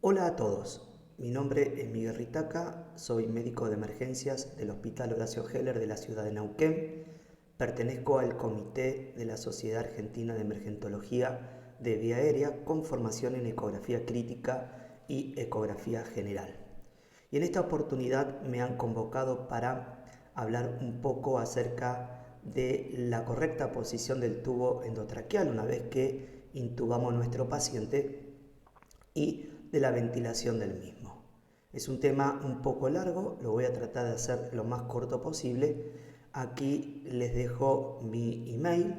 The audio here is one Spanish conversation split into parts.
Hola a todos, mi nombre es Miguel Ritaca, soy médico de emergencias del Hospital Horacio Heller de la ciudad de Neuquén. Pertenezco al comité de la Sociedad Argentina de Emergentología de Vía Aérea con formación en ecografía crítica y ecografía general. Y en esta oportunidad me han convocado para hablar un poco acerca de la correcta posición del tubo endotraqueal una vez que intubamos a nuestro paciente y de la ventilación del mismo. Es un tema un poco largo, lo voy a tratar de hacer lo más corto posible. Aquí les dejo mi email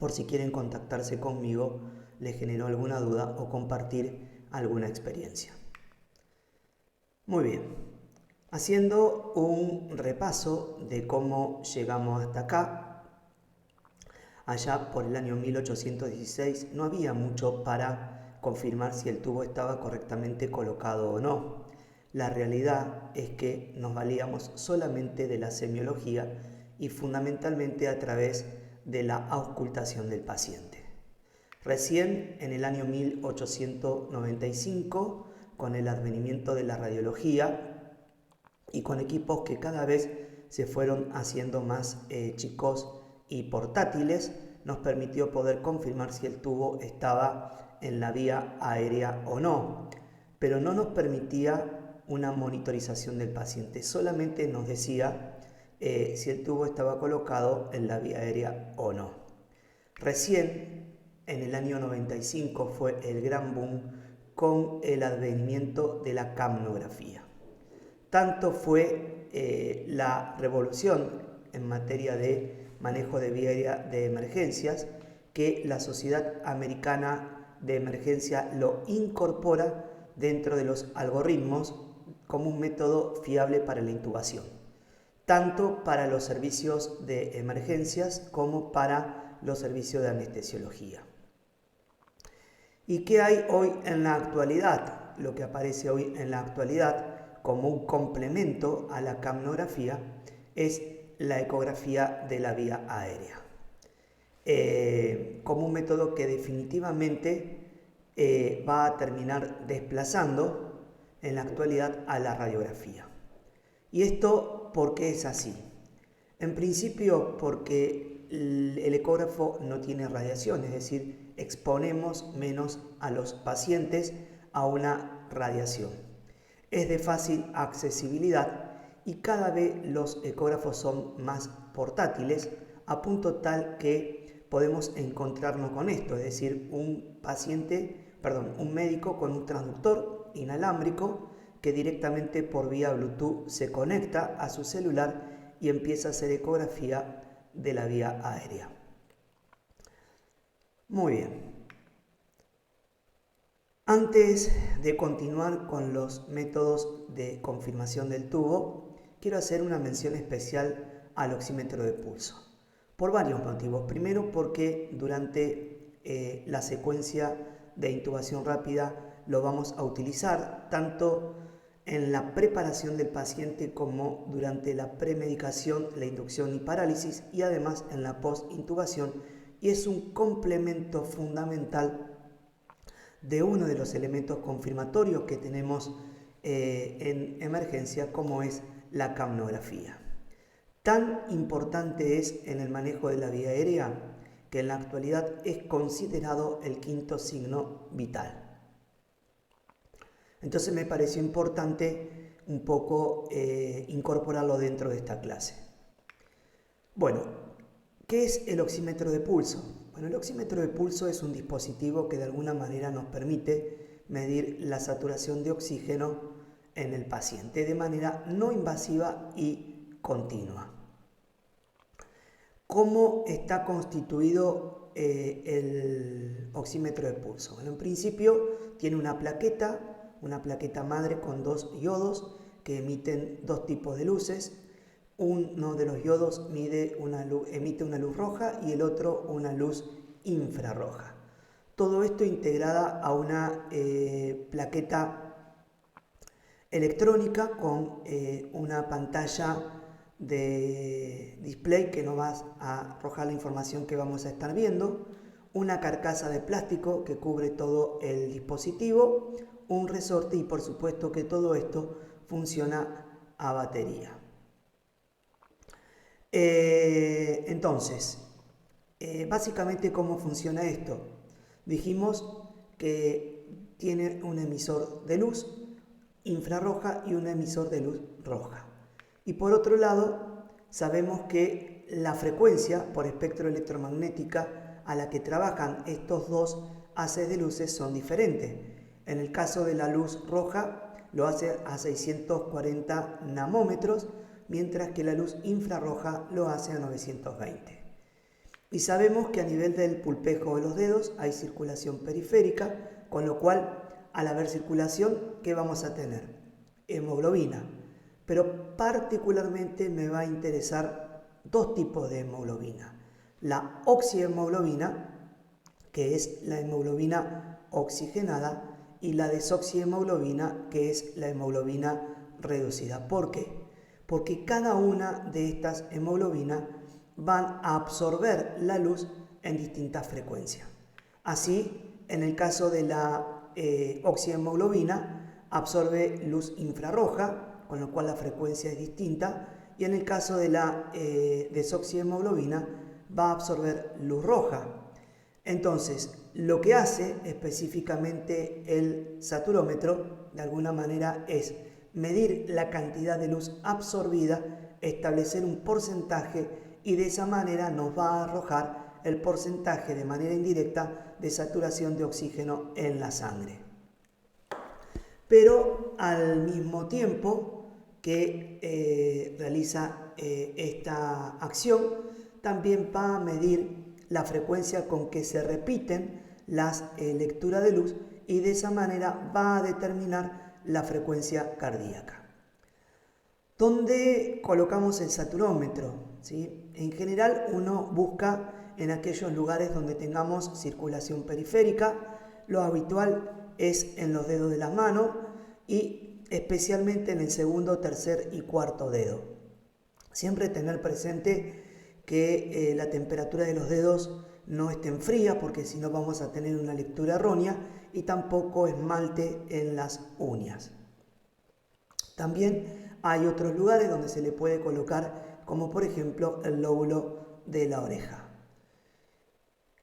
por si quieren contactarse conmigo, les generó alguna duda o compartir alguna experiencia. Muy bien, haciendo un repaso de cómo llegamos hasta acá, allá por el año 1816 no había mucho para confirmar si el tubo estaba correctamente colocado o no. La realidad es que nos valíamos solamente de la semiología y fundamentalmente a través de la auscultación del paciente. Recién en el año 1895, con el advenimiento de la radiología y con equipos que cada vez se fueron haciendo más chicos y portátiles, nos permitió poder confirmar si el tubo estaba en la vía aérea o no, pero no nos permitía una monitorización del paciente, solamente nos decía si el tubo estaba colocado en la vía aérea o no. Recién en el año 95 fue el gran boom con el advenimiento de la capnografía. Tanto fue la revolución en materia de manejo de vía aérea de emergencias que la Sociedad Americana de Emergencia lo incorpora dentro de los algoritmos como un método fiable para la intubación, tanto para los servicios de emergencias como para los servicios de anestesiología. ¿Y qué hay hoy en la actualidad? Lo que aparece hoy en la actualidad como un complemento a la capnografía es la ecografía de la vía aérea, como un método que definitivamente va a terminar desplazando en la actualidad a la radiografía. ¿Y esto por qué es así? En principio porque el ecógrafo no tiene radiación, es decir, exponemos menos a los pacientes a una radiación. Es de fácil accesibilidad y cada vez los ecógrafos son más portátiles a punto tal que podemos encontrarnos con esto, es decir, un médico con un transductor inalámbrico que directamente por vía Bluetooth se conecta a su celular y empieza a hacer ecografía de la vía aérea. Muy bien. Antes de continuar con los métodos de confirmación del tubo, quiero hacer una mención especial al oxímetro de pulso, por varios motivos. Primero, porque durante la secuencia de intubación rápida lo vamos a utilizar tanto en la preparación del paciente como durante la premedicación, la inducción y parálisis, y además en la post-intubación, y es un complemento fundamental de uno de los elementos confirmatorios que tenemos en emergencia, como es la capnografía. Tan importante es en el manejo de la vía aérea que en la actualidad es considerado el quinto signo vital. Entonces me pareció importante un poco incorporarlo dentro de esta clase. Bueno, ¿qué es el oxímetro de pulso? Bueno, el oxímetro de pulso es un dispositivo que de alguna manera nos permite medir la saturación de oxígeno en el paciente de manera no invasiva y continua. ¿Cómo está constituido el oxímetro de pulso? Bueno, en principio tiene una plaqueta madre con dos iodos que emiten dos tipos de luces. Uno de los iodos emite una luz roja y el otro una luz infrarroja. Todo esto integrada a una plaqueta electrónica con una pantalla de display que nos va a arrojar la información que vamos a estar viendo, una carcasa de plástico que cubre todo el dispositivo, un resorte y por supuesto que todo esto funciona a batería. Entonces, básicamente, ¿cómo funciona esto? Dijimos que tiene un emisor de luz infrarroja y un emisor de luz roja. Y por otro lado, sabemos que la frecuencia por espectro electromagnética a la que trabajan estos dos haces de luces son diferentes. En el caso de la luz roja lo hace a 640 nanómetros, mientras que la luz infrarroja lo hace a 920. Y sabemos que a nivel del pulpejo de los dedos hay circulación periférica, con lo cual al haber circulación, ¿qué vamos a tener? Hemoglobina. Pero particularmente me va a interesar dos tipos de hemoglobina. La oxihemoglobina, que es la hemoglobina oxigenada, y la desoxihemoglobina, que es la hemoglobina reducida. ¿Por qué? Porque cada una de estas hemoglobinas van a absorber la luz en distintas frecuencias. Así, en el caso de la oxihemoglobina, absorbe luz infrarroja, con lo cual la frecuencia es distinta, y en el caso de la desoxihemoglobina va a absorber luz roja. Entonces, lo que hace específicamente el saturómetro, de alguna manera, es medir la cantidad de luz absorbida, establecer un porcentaje y de esa manera nos va a arrojar el porcentaje de manera indirecta de saturación de oxígeno en la sangre. Pero al mismo tiempo que realiza esta acción, también va a medir la frecuencia con que se repiten las lecturas de luz y de esa manera va a determinar la frecuencia cardíaca. ¿Dónde colocamos el saturómetro? ¿Sí? En general uno busca en aquellos lugares donde tengamos circulación periférica. Lo habitual es en los dedos de la mano y especialmente en el segundo, tercer y cuarto dedo. Siempre tener presente que la temperatura de los dedos no esté fría, porque si no vamos a tener una lectura errónea, y tampoco esmalte en las uñas. También hay otros lugares donde se le puede colocar, como por ejemplo el lóbulo de la oreja.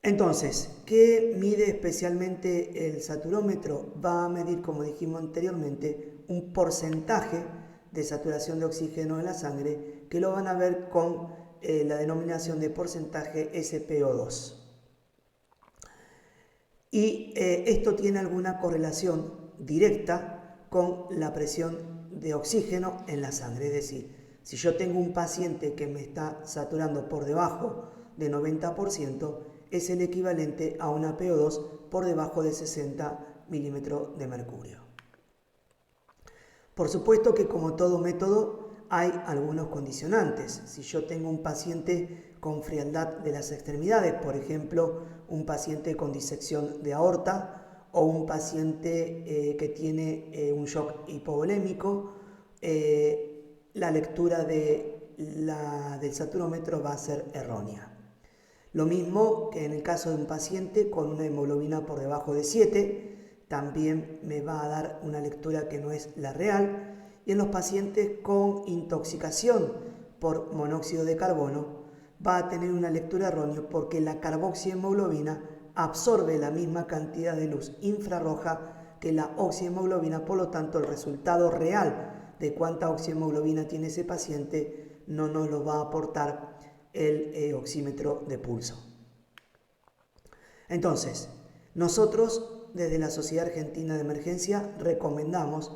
Entonces, ¿qué mide especialmente el saturómetro? Va a medir, como dijimos anteriormente, un porcentaje de saturación de oxígeno en la sangre, que lo van a ver con la denominación de porcentaje SpO2. Y esto tiene alguna correlación directa con la presión de oxígeno en la sangre. Es decir, si yo tengo un paciente que me está saturando por debajo de 90%, es el equivalente a una PO2 por debajo de 60 milímetros de mercurio. Por supuesto que como todo método hay algunos condicionantes. Si yo tengo un paciente con frialdad de las extremidades, por ejemplo, un paciente con disección de aorta o un paciente que tiene un shock hipovolémico, la lectura del saturómetro va a ser errónea. Lo mismo que en el caso de un paciente con una hemoglobina por debajo de 7, también me va a dar una lectura que no es la real. Y en los pacientes con intoxicación por monóxido de carbono va a tener una lectura errónea, porque la carboxihemoglobina absorbe la misma cantidad de luz infrarroja que la oxihemoglobina, por lo tanto el resultado real de cuánta oxihemoglobina tiene ese paciente no nos lo va a aportar el oxímetro de pulso. Entonces, nosotros desde la Sociedad Argentina de Emergencia recomendamos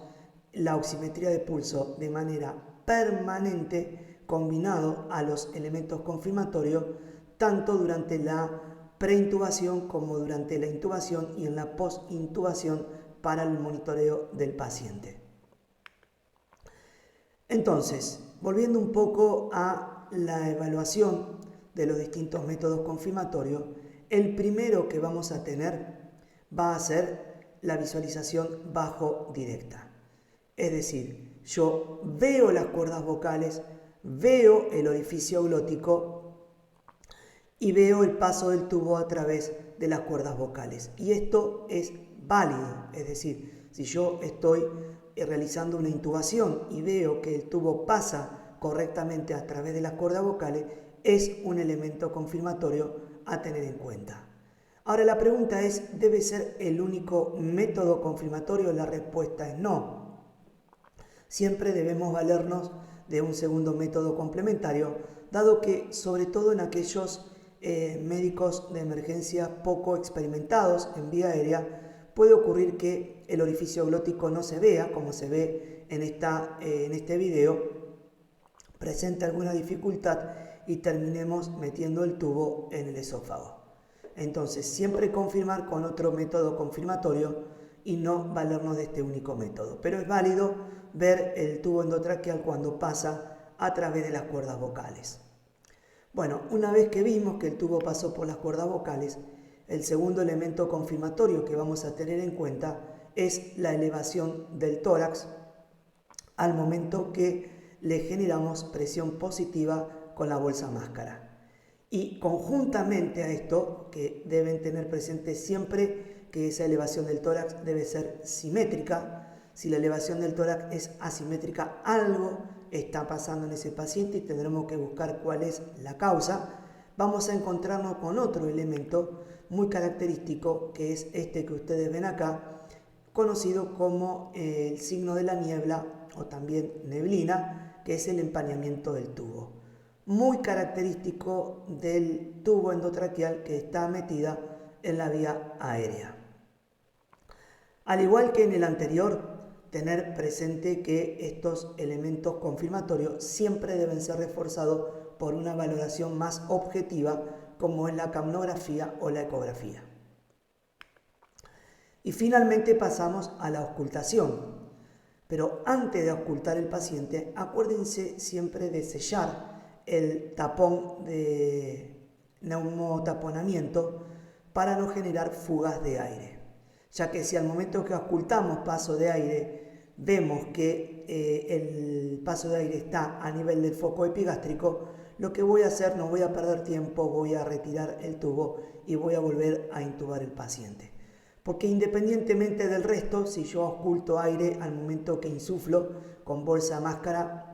la oximetría de pulso de manera permanente, combinado a los elementos confirmatorios, tanto durante la preintubación como durante la intubación y en la postintubación para el monitoreo del paciente. Entonces, volviendo un poco a la evaluación de los distintos métodos confirmatorios, el primero que vamos a tener va a ser la visualización bajo directa. Es decir, yo veo las cuerdas vocales, veo el orificio glótico y veo el paso del tubo a través de las cuerdas vocales. Y esto es válido, es decir, Si yo estoy realizando una intubación y veo que el tubo pasa correctamente a través de las cuerdas vocales, es un elemento confirmatorio a tener en cuenta. Ahora la pregunta es, ¿debe ser el único método confirmatorio? La respuesta es no. Siempre debemos valernos de un segundo método complementario, dado que, sobre todo en aquellos médicos de emergencia poco experimentados en vía aérea, puede ocurrir que el orificio glótico no se vea, como se ve en este video, presente alguna dificultad y terminemos metiendo el tubo en el esófago. Entonces, siempre confirmar con otro método confirmatorio y no valernos de este único método. Pero es válido ver el tubo endotraqueal cuando pasa a través de las cuerdas vocales. Bueno, una vez que vimos que el tubo pasó por las cuerdas vocales, el segundo elemento confirmatorio que vamos a tener en cuenta es la elevación del tórax al momento que le generamos presión positiva con la bolsa máscara. Y conjuntamente a esto, que deben tener presente siempre que esa elevación del tórax debe ser simétrica. Si la elevación del tórax es asimétrica, algo está pasando en ese paciente y tendremos que buscar cuál es la causa. Vamos a encontrarnos con otro elemento muy característico, que es este que ustedes ven acá, conocido como el signo de la niebla o también neblina, que es el empañamiento del tubo. Muy característico del tubo endotraqueal que está metida en la vía aérea. Al igual que en el anterior, tener presente que estos elementos confirmatorios siempre deben ser reforzados por una valoración más objetiva, como es la capnografía o la ecografía. Y finalmente pasamos a la auscultación. Pero antes de auscultar el paciente, acuérdense siempre de sellar el tapón de neumotaponamiento para no generar fugas de aire, ya que si al momento que auscultamos paso de aire vemos que el paso de aire está a nivel del foco epigástrico, lo que voy a hacer, no voy a perder tiempo, voy a retirar el tubo y voy a volver a intubar el paciente. Porque independientemente del resto, si yo ausculto aire al momento que insuflo con bolsa máscara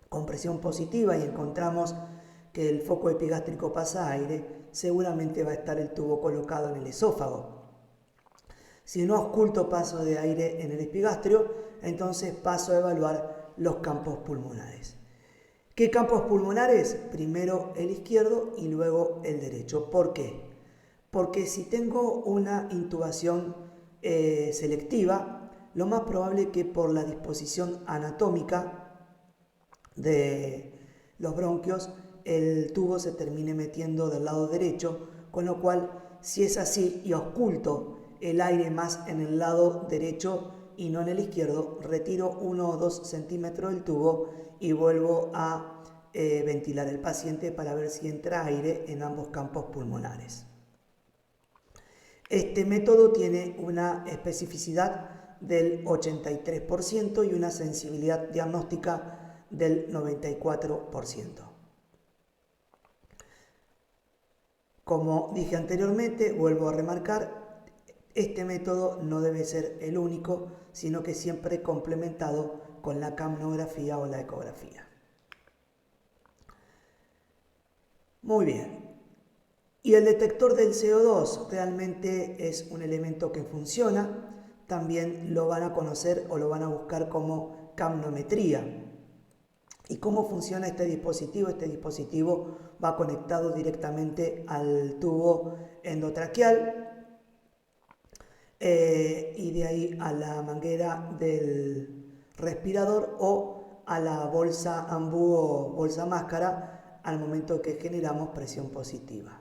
con presión positiva y encontramos que el foco epigástrico pasa aire, seguramente va a estar el tubo colocado en el esófago. Si no ausculto paso de aire en el epigastrio, entonces paso a evaluar los campos pulmonares. ¿Qué campos pulmonares? Primero el izquierdo y luego el derecho. ¿Por qué? Porque si tengo una intubación selectiva, lo más probable es que por la disposición anatómica de los bronquios, el tubo se termine metiendo del lado derecho, con lo cual, si es así y ausculto el aire más en el lado derecho y no en el izquierdo, retiro 1 o 2 centímetros del tubo y vuelvo a ventilar el paciente para ver si entra aire en ambos campos pulmonares. Este método tiene una especificidad del 83% y una sensibilidad diagnóstica del 94%. Como dije anteriormente, vuelvo a remarcar, este método no debe ser el único, sino que siempre complementado con la capnografía o la ecografía. Muy bien. Y el detector del CO2 realmente es un elemento que funciona. También lo van a conocer o lo van a buscar como capnometría. ¿Y cómo funciona este dispositivo? Este dispositivo va conectado directamente al tubo endotraqueal y de ahí a la manguera del respirador o a la bolsa ambú o bolsa máscara al momento que generamos presión positiva.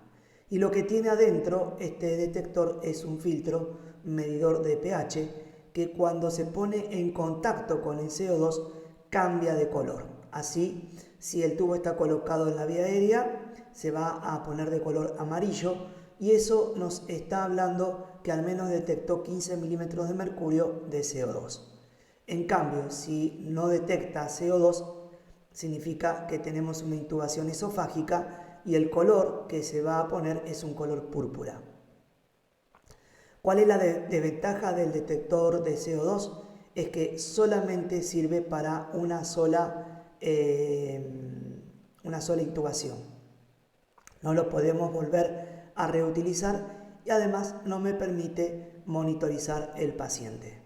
Y lo que tiene adentro este detector es un filtro medidor de pH que cuando se pone en contacto con el CO2 cambia de color. Así, si el tubo está colocado en la vía aérea, se va a poner de color amarillo y eso nos está hablando que al menos detectó 15 milímetros de mercurio de CO2. En cambio, si no detecta CO2, significa que tenemos una intubación esofágica y el color que se va a poner es un color púrpura. ¿Cuál es la desventaja del detector de CO2? Es que solamente sirve para una sola intubación. No lo podemos volver a reutilizar y además no me permite monitorizar el paciente.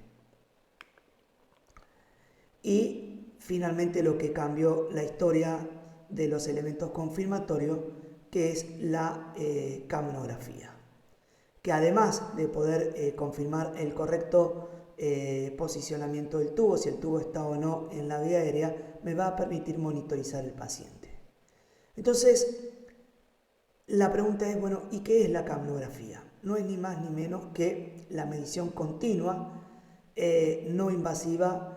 Y finalmente lo que cambió la historia de los elementos confirmatorios, que es la capnografía, que además de poder confirmar el correcto posicionamiento del tubo, si el tubo está o no en la vía aérea, me va a permitir monitorizar el paciente. Entonces, la pregunta es, bueno, ¿y qué es la capnografía? No es ni más ni menos que la medición continua, no invasiva,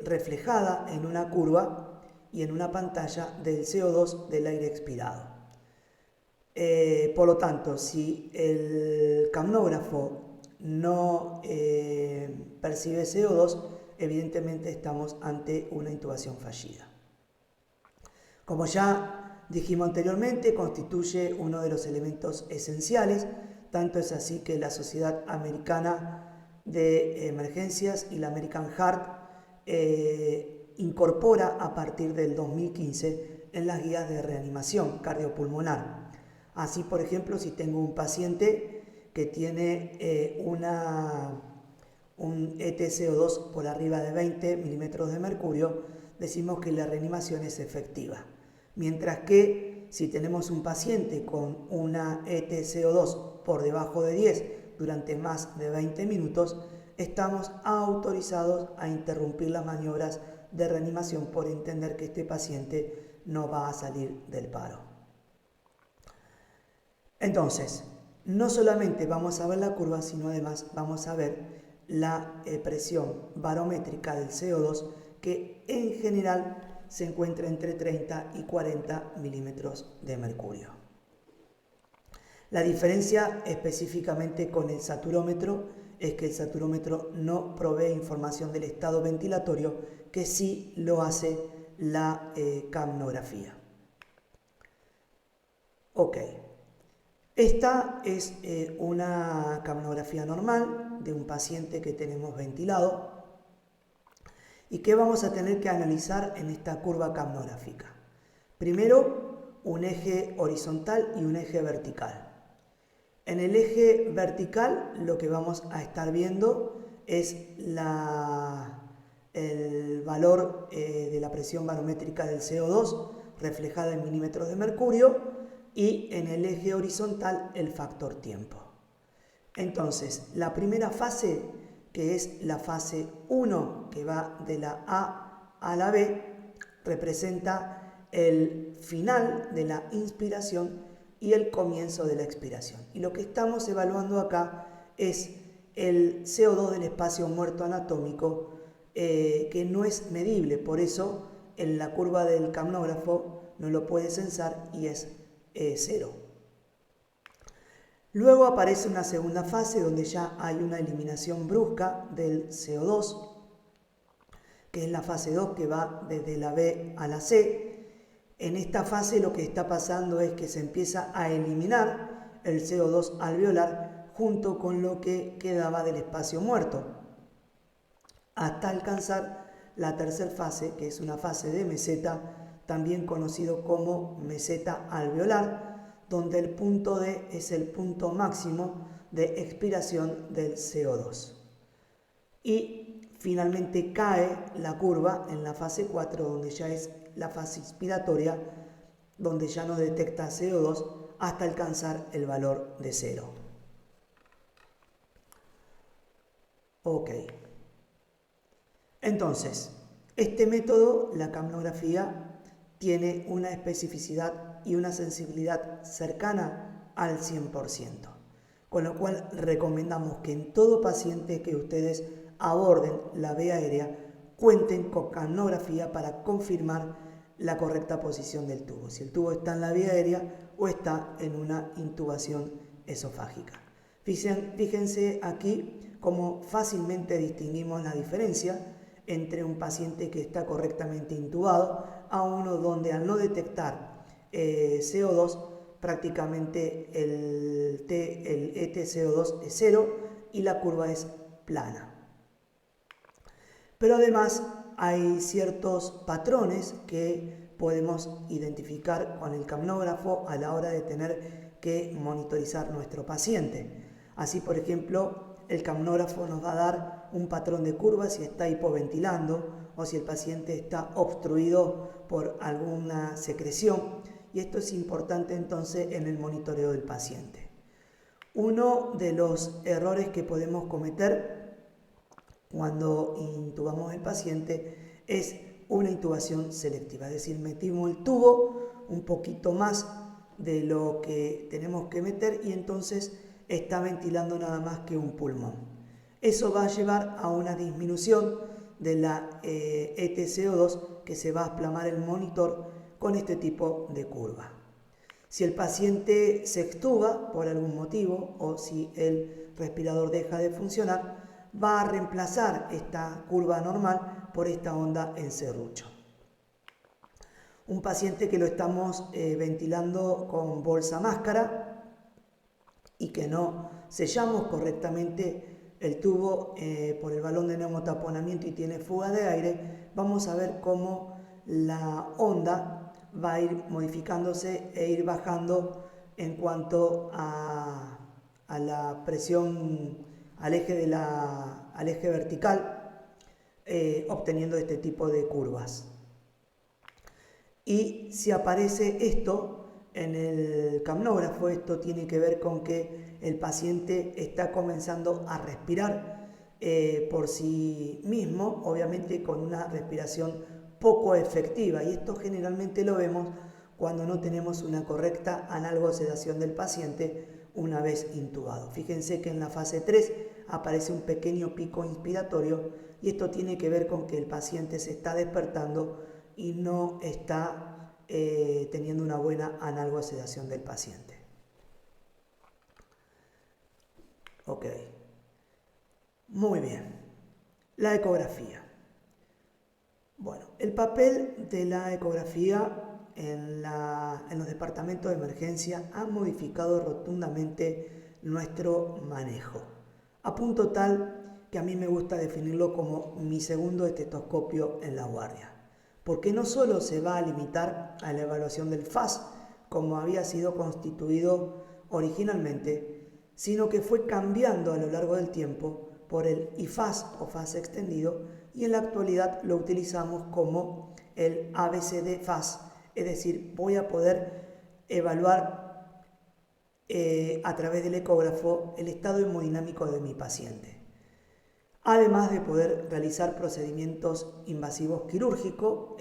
reflejada en una curva y en una pantalla del CO2 del aire expirado. Por lo tanto, si el capnógrafo no percibe CO2, evidentemente estamos ante una intubación fallida. Como ya dijimos anteriormente, constituye uno de los elementos esenciales, tanto es así que la Sociedad Americana de Emergencias y la American Heart incorpora a partir del 2015 en las guías de reanimación cardiopulmonar. Así, por ejemplo, si tengo un paciente que tiene un ETCO2 por arriba de 20 milímetros de mercurio, decimos que la reanimación es efectiva. Mientras que si tenemos un paciente con una ETCO2 por debajo de 10 durante más de 20 minutos, estamos autorizados a interrumpir las maniobras de reanimación por entender que este paciente no va a salir del paro. Entonces, no solamente vamos a ver la curva, sino además vamos a ver la presión barométrica del CO2, que en general se encuentra entre 30 y 40 milímetros de mercurio. La diferencia específicamente con el saturómetro es que el saturómetro no provee información del estado ventilatorio, que sí lo hace la capnografía. Ok. Esta es una capnografía normal de un paciente que tenemos ventilado y que vamos a tener que analizar en esta curva capnográfica. Primero, un eje horizontal y un eje vertical. En el eje vertical lo que vamos a estar viendo es el valor de la presión barométrica del CO2 reflejada en milímetros de mercurio, y en el eje horizontal el factor tiempo. Entonces, la primera fase, que es la fase 1, que va de la A a la B, representa el final de la inspiración y el comienzo de la expiración. Y lo que estamos evaluando acá es el CO2 del espacio muerto anatómico, que no es medible, por eso en la curva del capnógrafo no lo puede censar y es 0. Luego aparece una segunda fase donde ya hay una eliminación brusca del CO2, que es la fase 2, que va desde la B a la C. En esta fase lo que está pasando es que se empieza a eliminar el CO2 alveolar junto con lo que quedaba del espacio muerto, hasta alcanzar la tercera fase, que es una fase de meseta, también conocido como meseta alveolar, donde el punto D es el punto máximo de expiración del CO2. Y finalmente cae la curva en la fase 4, donde ya es la fase inspiratoria, donde ya no detecta CO2 hasta alcanzar el valor de 0. Ok. Entonces, este método, la capnografía, tiene una especificidad y una sensibilidad cercana al 100%, con lo cual recomendamos que en todo paciente que ustedes aborden la vía aérea cuenten con capnografía para confirmar la correcta posición del tubo, si el tubo está en la vía aérea o está en una intubación esofágica. Fíjense aquí cómo fácilmente distinguimos la diferencia entre un paciente que está correctamente intubado a uno donde al no detectar CO2 prácticamente el ETCO2 es 0 y la curva es plana. Pero además hay ciertos patrones que podemos identificar con el capnógrafo a la hora de tener que monitorizar nuestro paciente. Así, por ejemplo, el capnógrafo nos va a dar un patrón de curva si está hipoventilando o si el paciente está obstruido por alguna secreción, y esto es importante entonces en el monitoreo del paciente. Uno de los errores que podemos cometer cuando intubamos al paciente es una intubación selectiva, es decir, metimos el tubo un poquito más de lo que tenemos que meter y entonces está ventilando nada más que un pulmón. Eso va a llevar a una disminución de la ETCO2, que se va a asplamar el monitor con este tipo de curva. Si el paciente se extuba por algún motivo o si el respirador deja de funcionar, va a reemplazar esta curva normal por esta onda en serrucho. Un paciente que lo estamos ventilando con bolsa máscara y que no sellamos correctamente el tubo por el balón de neumotaponamiento y tiene fuga de aire, vamos a ver cómo la onda va a ir modificándose e ir bajando en cuanto a la presión al eje vertical, obteniendo este tipo de curvas. Y si aparece esto en el capnógrafo, esto tiene que ver con que el paciente está comenzando a respirar por sí mismo, obviamente con una respiración poco efectiva, y esto generalmente lo vemos cuando no tenemos una correcta analgosedación del paciente una vez intubado. Fíjense que en la fase 3 aparece un pequeño pico inspiratorio y esto tiene que ver con que el paciente se está despertando y no está teniendo una buena analgosedación del paciente. Ok. Muy bien. La ecografía. Bueno, el papel de la ecografía en los departamentos de emergencia ha modificado rotundamente nuestro manejo, a punto tal que a mí me gusta definirlo como mi segundo estetoscopio en la guardia, porque no solo se va a limitar a la evaluación del FAS, como había sido constituido originalmente, sino que fue cambiando a lo largo del tiempo por el IFAS o FAS extendido, y en la actualidad lo utilizamos como el ABCD FAS, es decir, voy a poder evaluar a través del ecógrafo el estado hemodinámico de mi paciente. Además de poder realizar procedimientos invasivos quirúrgicos,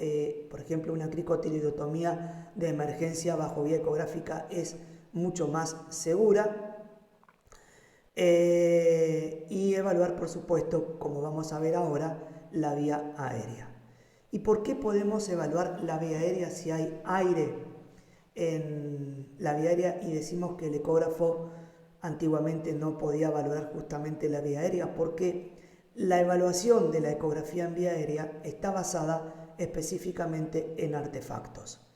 por ejemplo, una cricotiloidectomía de emergencia bajo vía ecográfica es mucho más segura. Y evaluar, por supuesto, como vamos a ver ahora, la vía aérea. ¿Y por qué podemos evaluar la vía aérea si hay aire en la vía aérea y decimos que el ecógrafo antiguamente no podía valorar justamente la vía aérea? Porque la evaluación de la ecografía en vía aérea está basada específicamente en artefactos,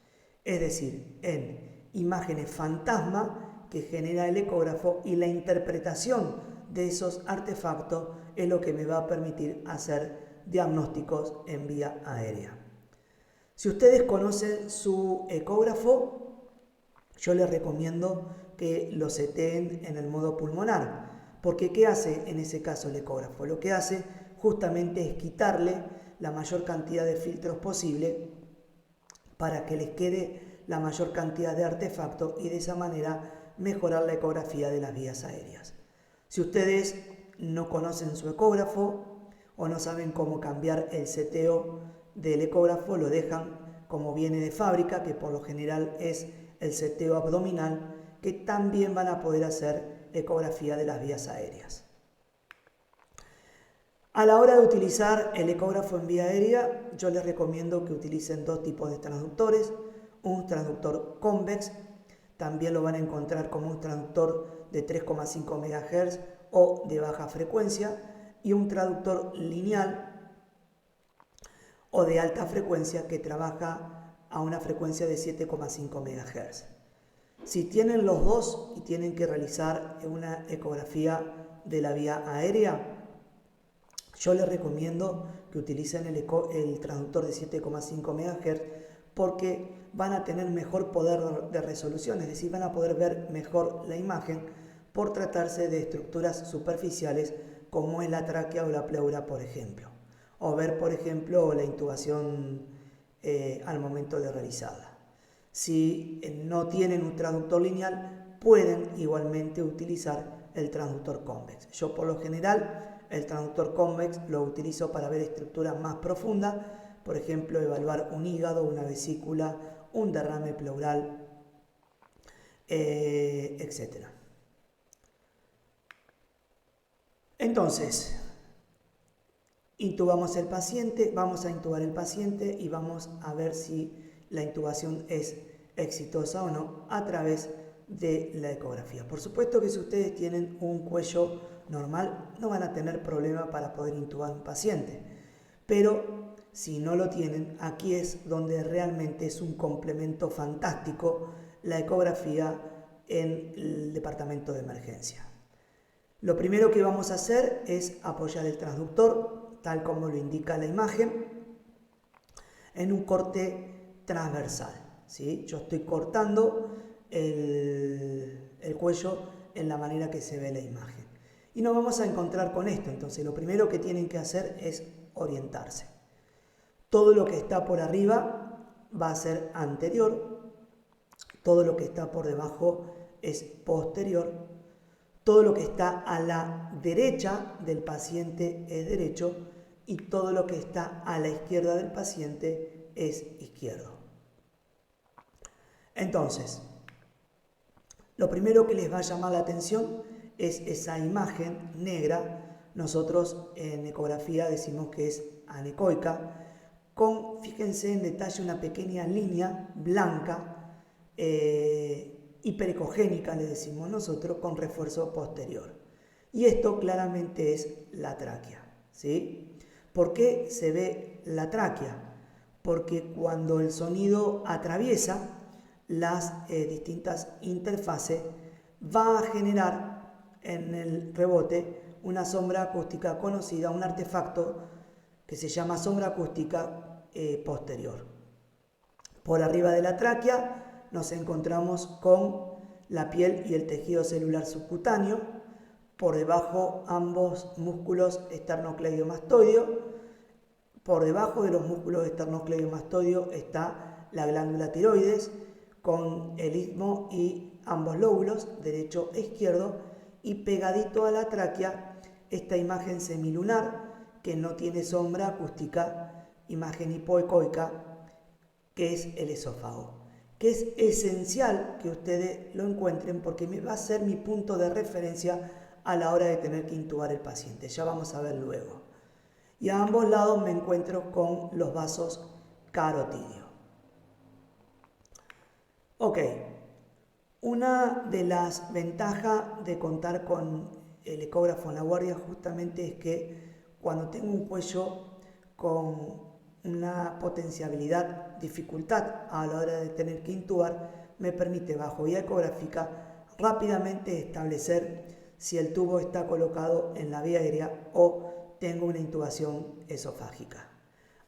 es decir, en imágenes fantasma que genera el ecógrafo, y la interpretación de esos artefactos es lo que me va a permitir hacer diagnósticos en vía aérea. Si ustedes conocen su ecógrafo, yo les recomiendo que lo seteen en el modo pulmonar, porque ¿qué hace en ese caso el ecógrafo? Lo que hace justamente es quitarle la mayor cantidad de filtros posible para que les quede la mayor cantidad de artefactos y de esa manera mejorar la ecografía de las vías aéreas. Si ustedes no conocen su ecógrafo o no saben cómo cambiar el seteo del ecógrafo, lo dejan como viene de fábrica, que por lo general es el seteo abdominal, que también van a poder hacer ecografía de las vías aéreas. A la hora de utilizar el ecógrafo en vía aérea, yo les recomiendo que utilicen dos tipos de transductores: un transductor convex, también lo van a encontrar como un transductor de 3,5 MHz o de baja frecuencia, y un transductor lineal o de alta frecuencia que trabaja a una frecuencia de 7,5 MHz. Si tienen los dos y tienen que realizar una ecografía de la vía aérea, yo les recomiendo que utilicen el transductor de 7,5 MHz porque van a tener mejor poder de resolución, es decir, van a poder ver mejor la imagen por tratarse de estructuras superficiales como es la tráquea o la pleura, por ejemplo. O ver, por ejemplo, la intubación al momento de realizarla. Si no tienen un transductor lineal, pueden igualmente utilizar el transductor convex. Yo por lo general el transductor convex lo utilizo para ver estructuras más profundas, por ejemplo, evaluar un hígado, una vesícula, un derrame pleural, etc. Entonces, intubamos el paciente, vamos a intubar el paciente y vamos a ver si la intubación es exitosa o no a través de la ecografía. Por supuesto que si ustedes tienen un cuello normal no van a tener problema para poder intubar a un paciente, pero si no lo tienen, aquí es donde realmente es un complemento fantástico la ecografía en el departamento de emergencia. Lo primero que vamos a hacer es apoyar el transductor, tal como lo indica la imagen, en un corte transversal, ¿sí? Yo estoy cortando el cuello en la manera que se ve la imagen. Y nos vamos a encontrar con esto, entonces lo primero que tienen que hacer es orientarse. Todo lo que está por arriba va a ser anterior, todo lo que está por debajo es posterior, todo lo que está a la derecha del paciente es derecho y todo lo que está a la izquierda del paciente es izquierdo. Entonces, lo primero que les va a llamar la atención es esa imagen negra. Nosotros en ecografía decimos que es anecoica, con, fíjense en detalle, una pequeña línea blanca, hiperecogénica le decimos nosotros, con refuerzo posterior. Y esto claramente es la tráquea, ¿sí? ¿Por qué se ve la tráquea? Porque cuando el sonido atraviesa las distintas interfaces, va a generar en el rebote una sombra acústica conocida, un artefacto que se llama sombra acústica posterior. Por arriba de la tráquea nos encontramos con la piel y el tejido celular subcutáneo, por debajo ambos músculos esternocleidomastoideo, por debajo de los músculos esternocleidomastoideo está la glándula tiroides con el istmo y ambos lóbulos, derecho e izquierdo, y pegadito a la tráquea esta imagen semilunar que no tiene sombra acústica, imagen hipoecoica, que es el esófago, que es esencial que ustedes lo encuentren porque va a ser mi punto de referencia a la hora de tener que intubar el paciente. Ya vamos a ver luego. Y a ambos lados me encuentro con los vasos carotídeos. Ok, una de las ventajas de contar con el ecógrafo en la guardia justamente es que cuando tengo un cuello con una potenciabilidad, dificultad a la hora de tener que intubar, me permite bajo guía ecográfica rápidamente establecer si el tubo está colocado en la vía aérea o tengo una intubación esofágica.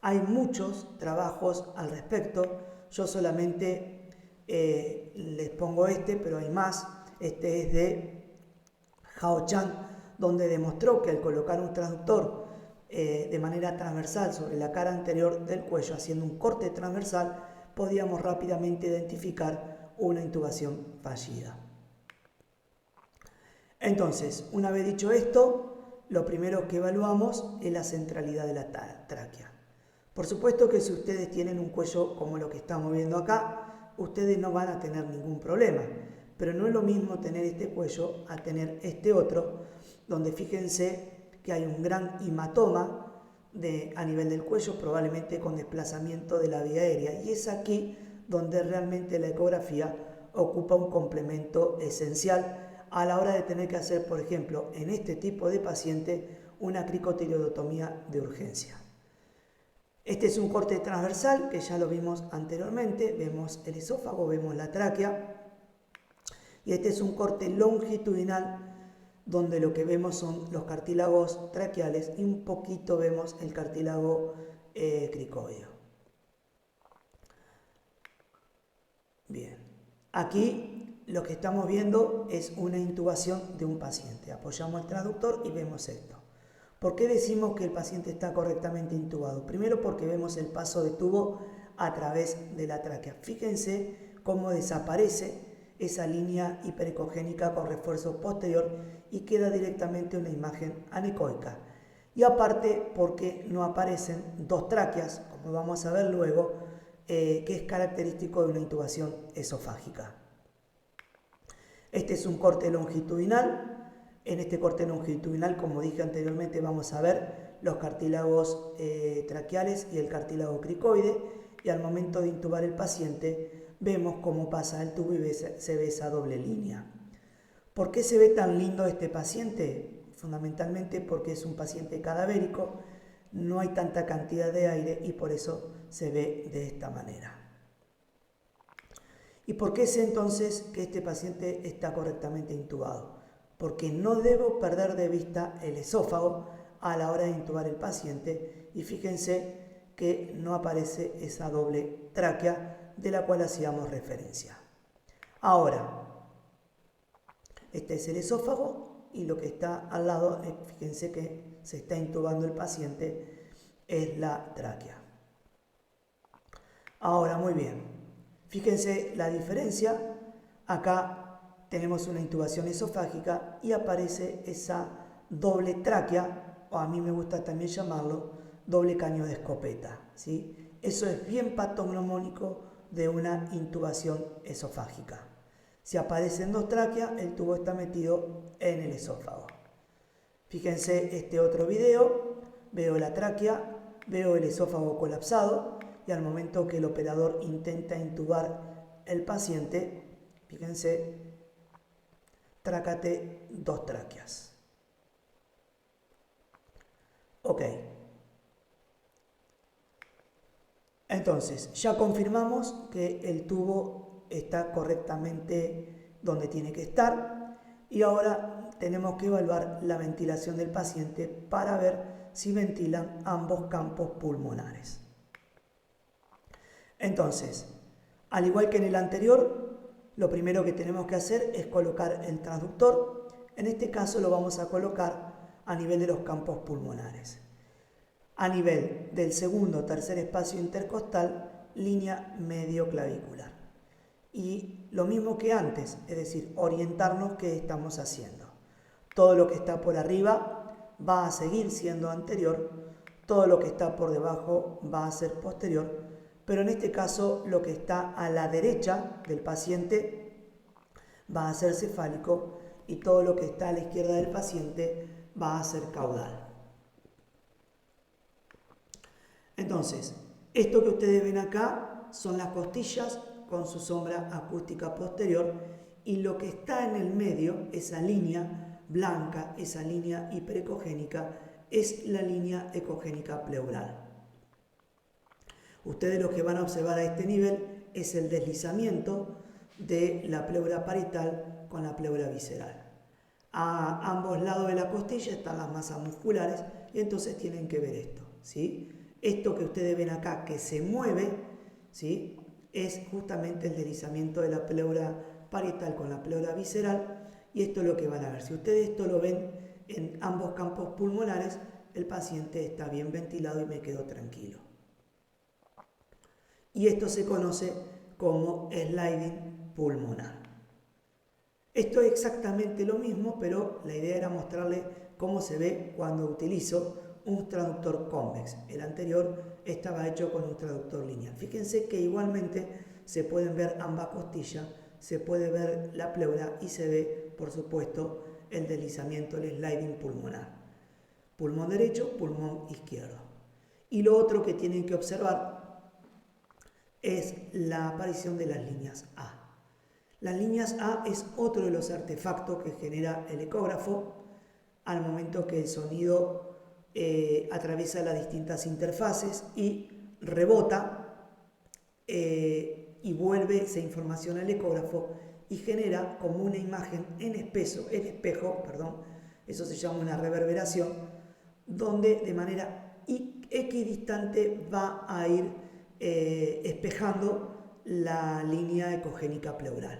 Hay muchos trabajos al respecto, yo solamente les pongo pero hay más. Este es de Hao Chang, donde demostró que al colocar un transductor de manera transversal sobre la cara anterior del cuello, haciendo un corte transversal, podíamos rápidamente identificar una intubación fallida. Entonces, una vez dicho esto, lo primero que evaluamos es la centralidad de la tráquea. Por supuesto que si ustedes tienen un cuello como lo que estamos viendo acá, ustedes no van a tener ningún problema, pero no es lo mismo tener este cuello a tener este otro, donde fíjense que hay un gran hematoma a nivel del cuello, probablemente con desplazamiento de la vía aérea, y es aquí donde realmente la ecografía ocupa un complemento esencial a la hora de tener que hacer, por ejemplo, en este tipo de paciente, una cricotireotomía de urgencia. Este es un corte transversal que ya lo vimos anteriormente, vemos el esófago, vemos la tráquea, y este es un corte longitudinal donde lo que vemos son los cartílagos traqueales y un poquito vemos el cartílago cricoideo. Bien, aquí lo que estamos viendo es una intubación de un paciente. Apoyamos el traductor y vemos esto. ¿Por qué decimos que el paciente está correctamente intubado? Primero porque vemos el paso de tubo a través de la tráquea. Fíjense cómo desaparece esa línea hiperecogénica con refuerzo posterior y queda directamente una imagen anecoica. Y aparte porque no aparecen dos tráqueas, como vamos a ver luego, que es característico de una intubación esofágica. Este es un corte longitudinal. En este corte longitudinal, como dije anteriormente, vamos a ver los cartílagos traqueales y el cartílago cricoide, y al momento de intubar el paciente vemos cómo pasa el tubo y se ve esa doble línea. ¿Por qué se ve tan lindo este paciente? Fundamentalmente porque es un paciente cadavérico, no hay tanta cantidad de aire y por eso se ve de esta manera. ¿Y por qué sé entonces que este paciente está correctamente intubado? Porque no debo perder de vista el esófago a la hora de intubar el paciente, y fíjense que no aparece esa doble tráquea de la cual hacíamos referencia. Ahora, este es el esófago y lo que está al lado, fíjense que se está intubando el paciente, es la tráquea. Ahora, muy bien, fíjense la diferencia. Acá tenemos una intubación esofágica y aparece esa doble tráquea, o a mí me gusta también llamarlo doble caño de escopeta, ¿sí? Eso es bien patognomónico de una intubación esofágica. Si aparecen dos tráqueas, el tubo está metido en el esófago. Fíjense este otro video, veo la tráquea, veo el esófago colapsado, y al momento que el operador intenta intubar el paciente, fíjense, trácate dos tráqueas. Ok. Entonces, ya confirmamos que el tubo está correctamente donde tiene que estar, y ahora tenemos que evaluar la ventilación del paciente para ver si ventilan ambos campos pulmonares. Entonces, al igual que en el anterior, lo primero que tenemos que hacer es colocar el transductor. En este caso lo vamos a colocar a nivel de los campos pulmonares. A nivel del segundo o tercer espacio intercostal, línea medio-clavicular. Y lo mismo que antes, es decir, orientarnos qué estamos haciendo. Todo lo que está por arriba va a seguir siendo anterior, todo lo que está por debajo va a ser posterior, pero en este caso lo que está a la derecha del paciente va a ser cefálico y todo lo que está a la izquierda del paciente va a ser caudal. Entonces, esto que ustedes ven acá son las costillas con su sombra acústica posterior, y lo que está en el medio, esa línea blanca, esa línea hiperecogénica, es la línea ecogénica pleural. Ustedes lo que van a observar a este nivel es el deslizamiento de la pleura parietal con la pleura visceral. A ambos lados de la costilla están las masas musculares y entonces tienen que ver esto, ¿sí? Esto que ustedes ven acá que se mueve, ¿sí?, es justamente el deslizamiento de la pleura parietal con la pleura visceral, y esto es lo que van a ver. Si ustedes esto lo ven en ambos campos pulmonares, el paciente está bien ventilado y me quedo tranquilo. Y esto se conoce como sliding pulmonar. Esto es exactamente lo mismo, pero la idea era mostrarles cómo se ve cuando utilizo un traductor convex. El anterior estaba hecho con un traductor lineal. Fíjense que igualmente se pueden ver ambas costillas, se puede ver la pleura y se ve, por supuesto, el deslizamiento, el sliding pulmonar. Pulmón derecho, pulmón izquierdo. Y lo otro que tienen que observar es la aparición de las líneas A. Las líneas A es otro de los artefactos que genera el ecógrafo al momento que el sonido atraviesa las distintas interfaces y rebota y vuelve esa información al ecógrafo y genera como una imagen en espejo, Eso se llama una reverberación, donde de manera equidistante va a ir espejando la línea ecogénica pleural.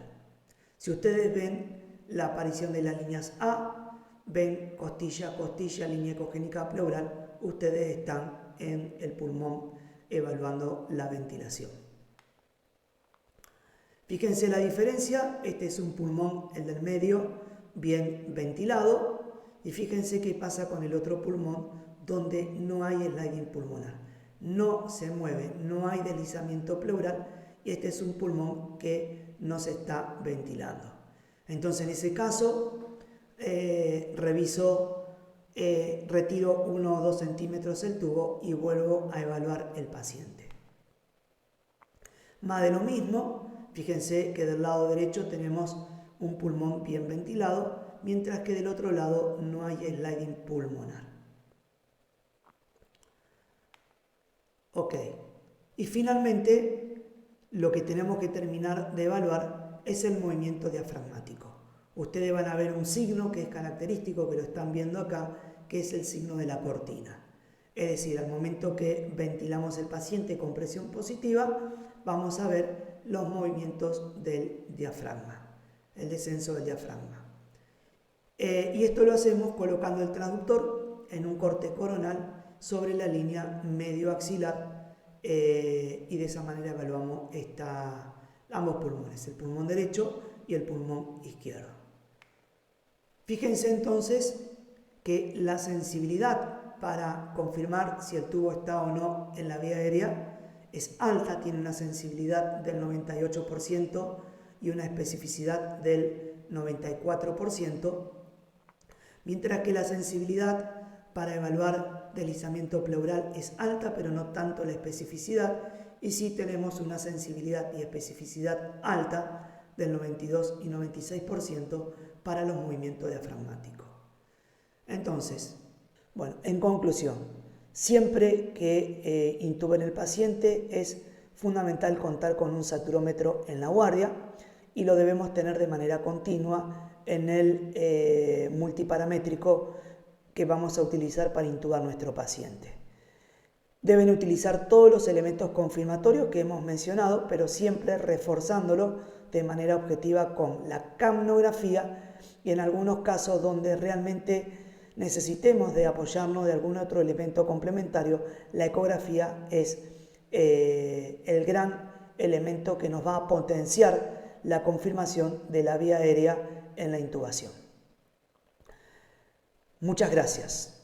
Si ustedes ven la aparición de las líneas A, ven costilla, costilla, línea ecogénica pleural, ustedes están en el pulmón evaluando la ventilación. Fíjense la diferencia, este es un pulmón, el del medio, bien ventilado, y fíjense qué pasa con el otro pulmón donde no hay sliding pulmonar, no se mueve, no hay deslizamiento pleural, y este es un pulmón que no se está ventilando. Entonces en ese caso retiro 1 o 2 centímetros el tubo y vuelvo a evaluar el paciente. Más de lo mismo, fíjense que del lado derecho tenemos un pulmón bien ventilado, mientras que del otro lado no hay sliding pulmonar. Ok, y finalmente lo que tenemos que terminar de evaluar es el movimiento diafragmático. Ustedes van a ver un signo que es característico, que lo están viendo acá, que es el signo de la cortina. Es decir, al momento que ventilamos el paciente con presión positiva, vamos a ver los movimientos del diafragma, el descenso del diafragma. Y esto lo hacemos colocando el transductor en un corte coronal sobre la línea medio axilar y de esa manera evaluamos ambos pulmones, el pulmón derecho y el pulmón izquierdo. Fíjense entonces que la sensibilidad para confirmar si el tubo está o no en la vía aérea es alta, tiene una sensibilidad del 98% y una especificidad del 94%, mientras que la sensibilidad para evaluar deslizamiento pleural es alta, pero no tanto la especificidad, y sí tenemos una sensibilidad y especificidad alta del 92 y 96% para los movimientos diafragmáticos. Entonces, bueno, en conclusión, siempre que intuben el paciente es fundamental contar con un saturómetro en la guardia y lo debemos tener de manera continua en el multiparamétrico que vamos a utilizar para intubar nuestro paciente. Deben utilizar todos los elementos confirmatorios que hemos mencionado, pero siempre reforzándolo de manera objetiva con la capnografía y en algunos casos donde realmente necesitemos de apoyarnos de algún otro elemento complementario, la ecografía es el gran elemento que nos va a potenciar la confirmación de la vía aérea en la intubación. Muchas gracias.